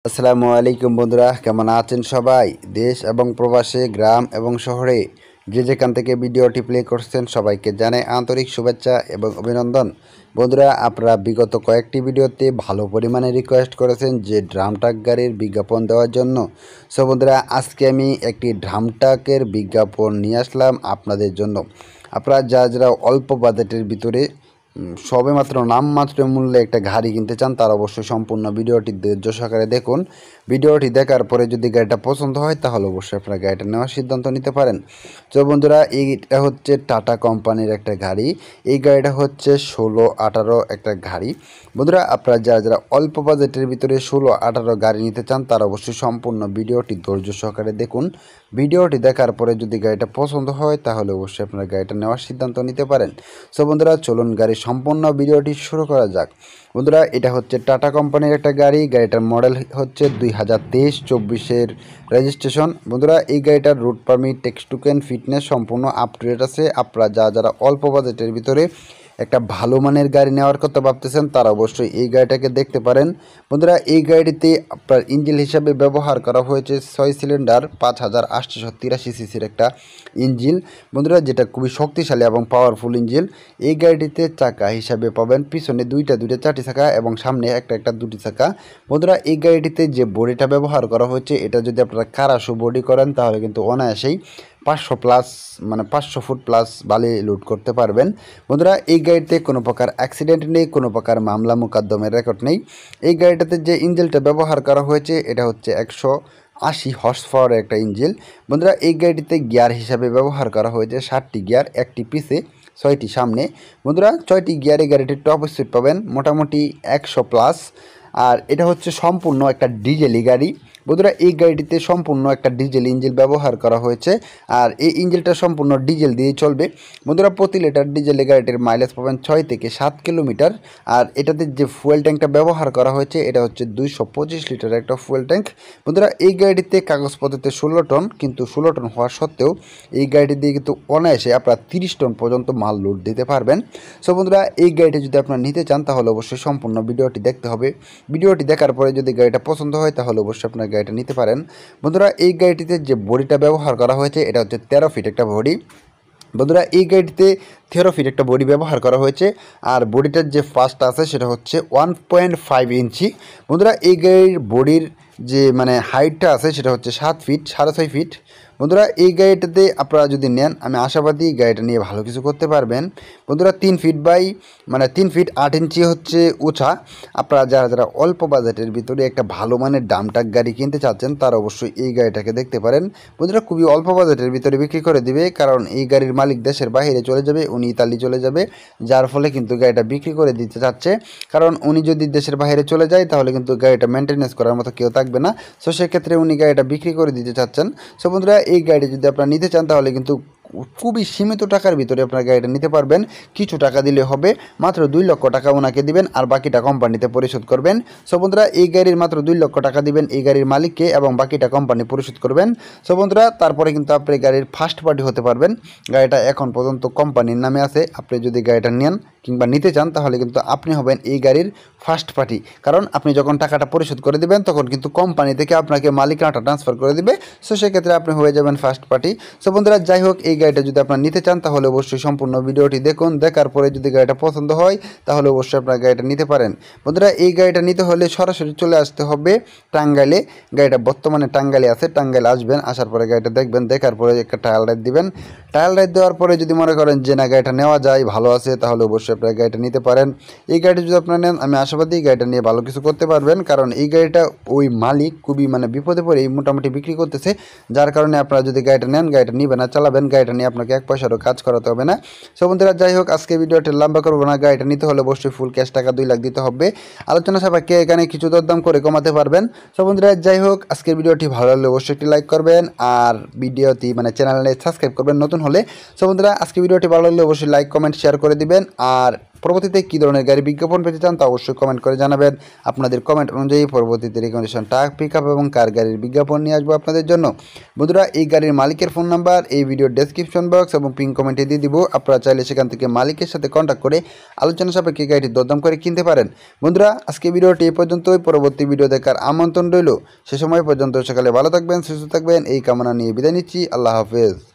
আসসালামু আলাইকুম বন্ধুরা, কেমন আছেন সবাই? দেশ এবং প্রবাসে, গ্রাম এবং শহরে যে যেখান থেকে ভিডিওটি প্লে করছেন সবাইকে জানাই আন্তরিক শুভেচ্ছা এবং অভিনন্দন। বন্ধুরা, আপনারা বিগত কয়েকটি ভিডিওতে ভালো পরিমাণে রিকোয়েস্ট করেছেন যে ড্রাম ট্রাক গাড়ির বিজ্ঞাপন দেওয়ার জন্য। সো বন্ধুরা, আজকে আমি একটি ড্রাম ট্রাকের বিজ্ঞাপন নিয়ে আসলাম আপনাদের জন্য। আপনারা যারা অল্প বাজেটের ভিতরে সবেমাত্র নামমাত্র মূল্যে একটা গাড়ি কিনতে চান, তার অবশ্যই সম্পূর্ণ ভিডিওটি ধৈর্য সহকারে দেখুন। ভিডিওটি দেখার পরে যদি গাড়িটা পছন্দ হয় তাহলে অবশ্যই আপনারা গাড়িটা নেওয়ার সিদ্ধান্ত নিতে পারেন। তো বন্ধুরা, এইটা হচ্ছে টাটা কোম্পানির একটা গাড়ি। এই গাড়িটা হচ্ছে 16-18 একটা গাড়ি। বন্ধুরা, আপনারা যারা অল্প বাজেটের ভিতরে 16-18 গাড়ি নিতে চান, তার অবশ্যই সম্পূর্ণ ভিডিওটি ধৈর্য সহকারে দেখুন। ভিডিওটি দেখার পরে যদি গাড়িটা পছন্দ হয় তাহলে অবশ্যই আপনারা গাড়িটা নেওয়ার সিদ্ধান্ত নিতে পারেন। সো বন্ধুরা, চলুন গাড়ির সম্পূর্ণ ভিডিওটি শুরু করা যাক। বন্ধুরা, এটা হচ্ছে টাটা কোম্পানির একটা গাড়ি। গাড়িটার মডেল হচ্ছে 2023-24-এর রেজিস্ট্রেশন। বন্ধুরা, এই গাড়িটার route permit, text token, fitness সম্পূর্ণ আপ টু ডেট আছে। আপনারা যারা অল্প বাজেটের ভিতরে একটা ভালো মানের গাড়ি নেওয়ার কথা ভাবতেছেন, তারা অবশ্যই এই গাড়িটাকে দেখতে পারেন। বন্ধুরা, এই গাড়িটিতে আপনার ইঞ্জিন হিসাবে ব্যবহার করা হয়েছে 6 সিলিন্ডার 5883 সিসির একটা ইঞ্জিন। বন্ধুরা, যেটা খুবই শক্তিশালী এবং পাওয়ারফুল ইঞ্জিন। এই গাড়িটিতে চাকা হিসাবে পাবেন পিছনে দুইটা চারটি চাকা এবং সামনে একটা দুটি চাকা। বন্ধুরা, এই গাড়িটিতে যে বডিটা ব্যবহার করা হয়েছে, এটা যদি আপনারা কারাসু বডি করেন তাহলে কিন্তু অনায়াসেই 500 ফুট প্লাস বালি লোড করতে পারবেন। বন্ধুরা, এই গাড়িতে কোনো প্রকার অ্যাক্সিডেন্ট নেই, কোনো প্রকার মামলা মোকদ্দমের রেকর্ড নেই। এই গাড়িটাতে যে ইঞ্জিনটা ব্যবহার করা হয়েছে, এটা হচ্ছে 180 হর্স পাওয়ারের একটা ইঞ্জিন। বন্ধুরা, এই গাড়িটিতে গিয়ার হিসাবে ব্যবহার করা হয়েছে 7টি গিয়ার, একটি পিছে 6টি সামনে। বন্ধুরা, 6টি গিয়ারে গাড়িটির টপ স্পিড পাবেন মোটামুটি 100 প্লাস। আর এটা হচ্ছে সম্পূর্ণ একটা ডিজেলি গাড়ি। বন্ধুরা, এই গাড়িটিতে সম্পূর্ণ একটা ডিজেল ইঞ্জিন ব্যবহার করা হয়েছে। আর এই ইঞ্জিনটা সম্পূর্ণ ডিজেল দিয়েই চলবে। বন্ধুরা, প্রতি লিটার ডিজেলে গাড়িটির মাইলেজ পাবেন 6 থেকে 7 কিলোমিটার। আর এটাতে যে ফুয়েল ট্যাঙ্কটা ব্যবহার করা হয়েছে, এটা হচ্ছে 225 লিটারের একটা ফুয়েল ট্যাঙ্ক। বন্ধুরা, এই গাড়িটিতে কাগজপত্রতে 16 টন, কিন্তু 16 টন হওয়া সত্ত্বেও এই গাড়িটি দিয়ে কিন্তু অনায়াসে আপনারা 30 টন পর্যন্ত মাল লোড দিতে পারবেন। সো বন্ধুরা, এই গাড়িটি যদি আপনারা নিতে চান তাহলে অবশ্যই সম্পূর্ণ ভিডিওটি দেখতে হবে। ভিডিওটি দেখার পরে যদি গাড়িটা পছন্দ হয় তাহলে অবশ্যই আপনার গাড়িটা নিতে পারেন। বন্ধুরা, এই গাড়িটিতে যে বডিটা ব্যবহার করা হয়েছে, এটা হচ্ছে 13 ফিট একটা বডি। বন্ধুরা, এই গাড়িটিতে 13 ফিট একটা বডি ব্যবহার করা হয়েছে। আর বডিটার যে ফাস্ট আছে সেটা হচ্ছে 1.5 ইঞ্চি। বন্ধুরা, এই গাড়ির বডির যে হাইটটা আছে সেটা হচ্ছে 7 ফিট 6.5 ফিট। বন্ধুরা, এই গাড়িটাতে আপনারা যদি নেন, আমি আশাবাদী গাড়িটা নিয়ে ভালো কিছু করতে পারবেন। বন্ধুরা, 3 ফিট বাই 3 ফিট 8 ইঞ্চি হচ্ছে উঁচা। আপনারা যারা অল্প বাজেটের ভিতরে একটা ভালো মানের ড্রাম ট্রাক গাড়ি কিনতে চাচ্ছেন, তারা অবশ্যই এই গাড়িটাকে দেখতে পারেন। বন্ধুরা, খুবই অল্প বাজেটের ভিতরে বিক্রি করে দিবে, কারণ এই গাড়ির মালিক দেশের বাইরে চলে যাবে, উনি ইতালি চলে যাবে। যার ফলে কিন্তু গাড়িটা বিক্রি করে দিতে চাচ্ছে, কারণ উনি যদি দেশের বাইরে চলে যায় তাহলে কিন্তু গাড়িটা মেনটেনেন্স করার মতো কেউ থাকবে না। সো সেক্ষেত্রে উনি গাড়িটা বিক্রি করে দিতে চাচ্ছেন। সো বন্ধুরা, এই গাড়ি যদি আপনারা নিতে চান তাহলে কিন্তু খুবই সীমিত টাকার ভিতরে আপনার গাড়িটা নিতে পারবেন। কিছু টাকা দিলে হবে, মাত্র 2 লক্ষ টাকা ওনাকে দিবেন আর বাকিটা কোম্পানিতে পরিশোধ করবেন। সো বন্ধুরা, এই গাড়ির মাত্র 2 লক্ষ টাকা দিবেন এই গাড়ির মালিককে এবং বাকিটা কোম্পানি পরিশোধ করবেন। সো বন্ধুরা, তারপরে কিন্তু আপনি গাড়ির ফার্স্ট পার্টি হতে পারবেন। গাড়িটা এখন পর্যন্ত কোম্পানির নামে আছে। আপনি যদি গাড়িটা নেন কিংবা নিতে চান তাহলে কিন্তু আপনি হবেন এই গাড়ির ফার্স্ট পার্টি, কারণ আপনি যখন টাকাটা পরিশোধ করে দেবেন তখন কিন্তু কোম্পানি থেকে আপনাকে মালিকানাটা ট্রান্সফার করে দিবে। সো সেক্ষেত্রে আপনি হয়ে যাবেন ফার্স্ট পার্টি। সো বন্ধুরা, যাই হোক, এই গাড়িটা যদি আপনারা নিতে চান তাহলে অবশ্যই সম্পূর্ণ ভিডিওটি দেখুন। দেখার পরে যদি গাড়িটা পছন্দ হয় তাহলে অবশ্যই আপনারা গাড়িটা নিতে পারেন। বন্ধুরা, এই গাড়িটা নিতে হলে সরাসরি চলে আসতে হবে টাঙ্গাইলে। গাড়িটা বর্তমানে টাঙ্গাইলে আছে। টাঙ্গাইলে আসবেন, আসার পরে গাড়িটা দেখবেন, দেখার পরে একটা ট্রায়াল রাইড দিবেন। ট্রায়াল রাইড দেওয়ার পরে যদি মনে করেন যে না, গাড়িটা নেওয়া যায়, ভালো আছে, তাহলে অবশ্যই আপনারা গাড়িটা নিতে পারেন। এই গাড়িটা যদি আপনারা নেন, আমি আশাবাদী গাড়িটা নিয়ে ভালো কিছু করতে পারবেন, কারণ এই গাড়িটা ওই মালিক খুবই বিপদে পড়ে মোটামুটি বিক্রি করতেছে। যার কারণে আপনারা যদি গাড়িটা নেন, গাড়িটা নিবেন আর চালাবেন, গাড়িটা নিয়ে আপনাকে 1 পয়সারও কাজ করাতে হবে না। সো বন্ধুরা, যাই হোক, আজকে ভিডিওটা লম্বা করবো না। গাড়িটা নিতে হলে অবশ্যই ফুল ক্যাশ টাকা 2 লাখ দিতে হবে। আলোচনা সাপেক্ষে এখানে কিছু দরদাম করে কমাতে পারবেন। সো বন্ধুরা, যাই হোক, আজকের ভিডিওটি ভালো লাগলে অবশ্যই একটি লাইক করবেন আর ভিডিওটি চ্যানেলে সাবস্ক্রাইব করবেন নতুন হলে। সো বন্ধুরা, আজকে ভিডিওটি ভালো লাগলে অবশ্যই লাইক কমেন্ট শেয়ার করে দিবেন। আর পরবর্তীতে কী ধরনের গাড়ি বিজ্ঞাপন পেতে চান তা অবশ্যই কমেন্ট করে জানাবেন। আপনাদের কমেন্ট অনুযায়ী পরবর্তীতে রিকমেন্ডেশন ট্রাক, পিক আপ এবং কার গাড়ির বিজ্ঞাপন নিয়ে আসবো আপনাদের জন্য। বন্ধুরা, এই গাড়ির মালিকের ফোন নাম্বার এই ভিডিওর ডেসক্রিপশন বক্স এবং পিন কমেন্টে দিয়ে দিব। আপনারা চাইলে সেখান থেকে মালিকের সাথে কন্ট্যাক্ট করে আলোচনা সাপেক্ষে গাড়িটি দরদাম করে কিনতে পারেন। বন্ধুরা, আজকে ভিডিওটি এই পর্যন্তই। পরবর্তী ভিডিও দেখার আমন্ত্রণ রইল। সে সময় পর্যন্ত সকালে ভালো থাকবেন, সুস্থ থাকবেন এই কামনা নিয়ে বিদায় নিচ্ছি। আল্লাহ হাফেজ।